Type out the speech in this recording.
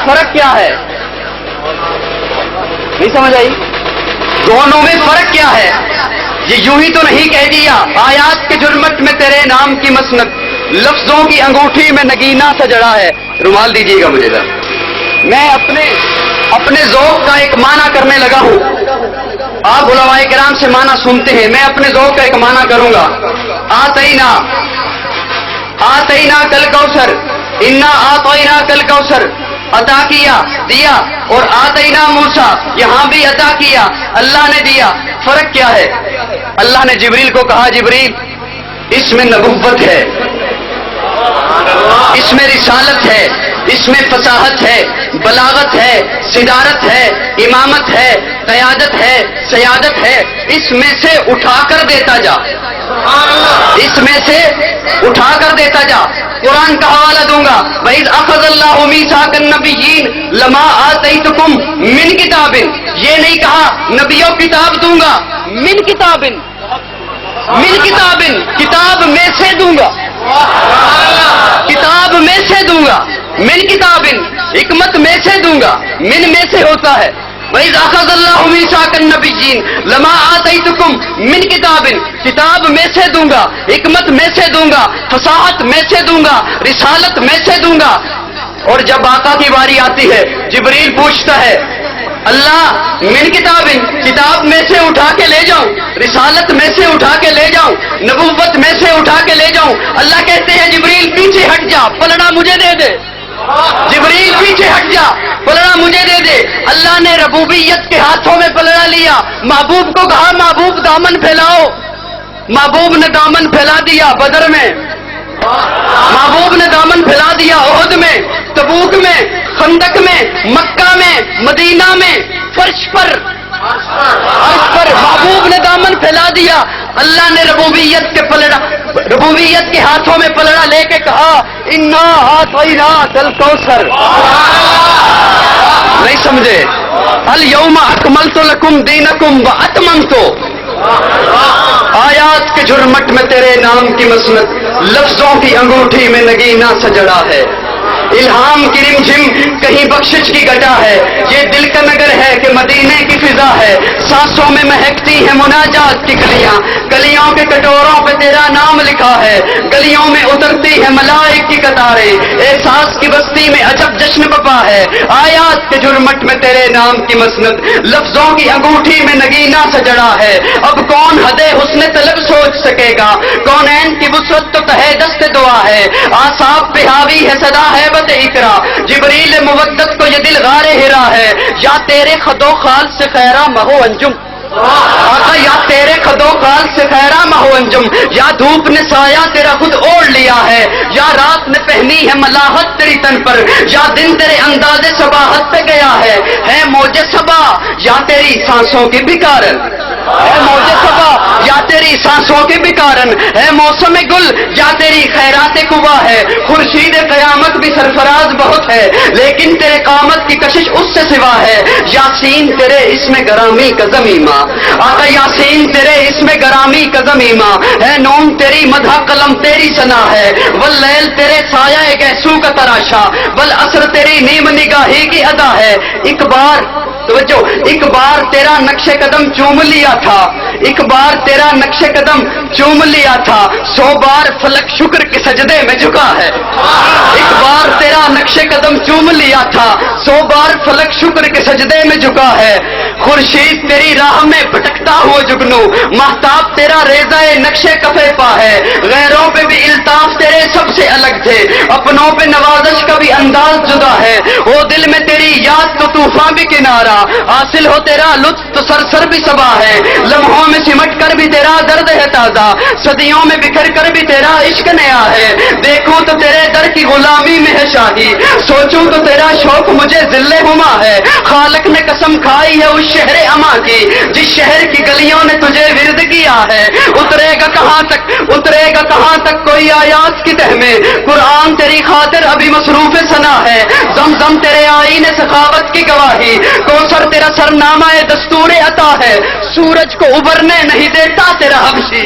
فرق کیا ہے؟ نہیں سمجھ آئی؟ دونوں میں فرق کیا ہے؟ یہ یوں ہی تو نہیں کہہ دیا آیات کے جرمٹ میں تیرے نام کی مسند، لفظوں کی انگوٹھی میں نگینا سا جڑا ہے. رومال دیجیے گا مجھے ذرا. میں اپنے ذوق کا ایک معنی کرنے لگا ہوں. آپ علماء کرام سے معنی سنتے ہیں، میں اپنے ذوق کا ایک معنی کروں گا. آتینا کل کوثر، انا آتینا کل کوثر، عطا کیا، دیا. اور آتینا موسیٰ، یہاں بھی عطا کیا، اللہ نے دیا. فرق کیا ہے؟ اللہ نے جبریل کو کہا جبریل اس میں نبوت ہے، اس میں رسالت ہے، اس میں فصاحت ہے، بلاغت ہے، صدارت ہے، امامت ہے، قیادت ہے، سیادت ہے. اس میں سے اٹھا کر دیتا جا، اس میں سے اٹھا کر دیتا جا. قرآن کا حوالہ دوں گا، وَإِذْ أَخَذَ اللَّهُ مِيثَاقَ النَّبِيِّينَ لَمَا آتَيْتُكُم مِّن کتاب. یہ نہیں کہا نبیوں کتاب دوں گا، من کتاب، من کتاب، کتاب میں سے دوں گا، کتاب میں سے دوں گا. من کتاب، حکمت میں سے دوں گا، من میں سے ہوتا ہے. وَإِذْ أَخَذَ اللَّهُ مِيثَاقَ النَّبِيِّينَ لَمَا آتَيْتُكُم مِّن کتاب، کتاب میں سے دوں گا، حکمت میں سے دوں گا، فصاحت میں سے دوں گا، رسالت میں سے دوں گا. اور جب آقا کی باری آتی ہے جبریل پوچھتا ہے اللہ من کتاب، کتاب میں سے اٹھا کے لے جاؤں، رسالت میں سے اٹھا کے لے جاؤں، نبوت میں سے اٹھا کے لے جاؤں. اللہ کہتے ہیں جبریل پیچھے ہٹ جا، پلڑا مجھے دے دے. جبریل پیچھے ہٹ جا، پلڑا مجھے دے دے. اللہ نے ربوبیت کے ہاتھوں میں پلڑا لیا، محبوب کو کہا محبوب دامن پھیلاؤ. محبوب نے دامن پھیلا دیا بدر میں، محبوب نے دامن پھیلا دیا احد میں، تبوک میں، خندق میں، مکہ میں، مدینہ میں، فرش پر محبوب نے دامن پھیلا دیا. اللہ نے ربوبیت کے ہاتھوں میں پلڑا لے کے کہا انا آتینا کل کوثر. نہیں سمجھے؟ الیوم اکملت لکم دینکم واتممت. آیات کے جھرمٹ میں تیرے نام کی مسند، لفظوں کی انگوٹھی میں نگینا سجڑا ہے. الہام کی رمجھم کہیں بخشش کی گٹا ہے. یہ دل کا نگر ہے کہ مدینے کی فضا ہے. سانسوں میں مہکتی ہے مناجات کی کلیاں، گلیوں کے کٹوروں پہ تیرا نام لکھا ہے. گلیوں میں اترتی ہے ملائک کی قطاریں، احساس کی بستی میں عجب جشن بپا ہے. آیات کے جرمٹ میں تیرے نام کی مسند، لفظوں کی انگوٹھی میں نگینا سجڑا ہے. اب کون حد حسن طلب سوچ سکے گا، کونین کی وسعت تو تہے دست دعا ہے. آصاب پہ حاوی ہے صدا ہے اقرا، جبریل مودت کو یہ دل غار ہرا ہے. یا تیرے خدو خال سے خیرہ مہو انجم، آقا یا تیرے خدو خال سے خیرہ مہو انجم. یا دھوپ نے سایہ تیرا خود اوڑھ لیا ہے، یا رات نے پہنی ہے ملاحت تیری تن پر، یا دن تیرے انداز صباحت پہ گیا ہے موج صبا یا تیری سانسوں کی بکارن، ہے موج صبا یا تیری سانسوں کی بکارن، ہے موسم گل یا تیری خیرات قوا ہے. خورشید قیامت بھی سرفراز بہت ہے، لیکن تیرے قامت کی کشش اس سے سوا ہے. یاسین تیرے اسم گرامی کا زمیمہ، آقا یاسین تیرے اسم گرامی کا زمیمہ ہے. نون تیری مدح قلم تیری ثنا ہے، واللیل تیرے سایہ گہسو کا تراشا، والعصر تیری نیم نگاہی کی ادا ہے. ایک بار توجہ، ایک بار تیرا نقش قدم چوم لیا تھا، ایک بار تیرا نقش قدم چوم لیا تھا، 100 بار فلک شکر کے سجدے میں جھکا ہے. ایک بار تیرا نقش قدم چوم لیا تھا، 100 بار فلک شکر کے سجدے میں جھکا ہے. خورشید تیری راہ میں بھٹکتا ہوا جگنو، مہتاب تیرا ریزہ نقش کفے پا ہے. غیروں پہ بھی الطاف تیرے سب سے الگ تھے، اپنوں پہ نوازش کا بھی انداز جدا ہے. وہ دل میں تیری یاد تو طوفان بھی کنارہ، حاصل ہو تیرا لطف تو سرسر بھی صبا ہے. لمحوں میں سمٹ کر بھی تیرا درد ہے تازہ، صدیوں میں بکھر کر بھی تیرا عشق نیا ہے. دیکھوں تو تیرے در کی غلامی میں ہے شاہی، سوچوں تو تیرا شوق مجھے ذل ہما ہے. خالق نے قسم کھائی ہے اس شہر اما کی، جس شہر کی گلیوں نے تجھے ورد کیا ہے. اترے گا کہاں تک، اترے گا کہاں تک کوئی آیات کی تہ میں، قرآن تیری خاطر ابھی مصروف ثنا ہے. زمزم تیرے آئین سخاوت کی گواہی، کوثر تیرا سرنامہ دستور عطا ہے. سورج کو ابھرنے نہیں دیتا تیرا حبشی،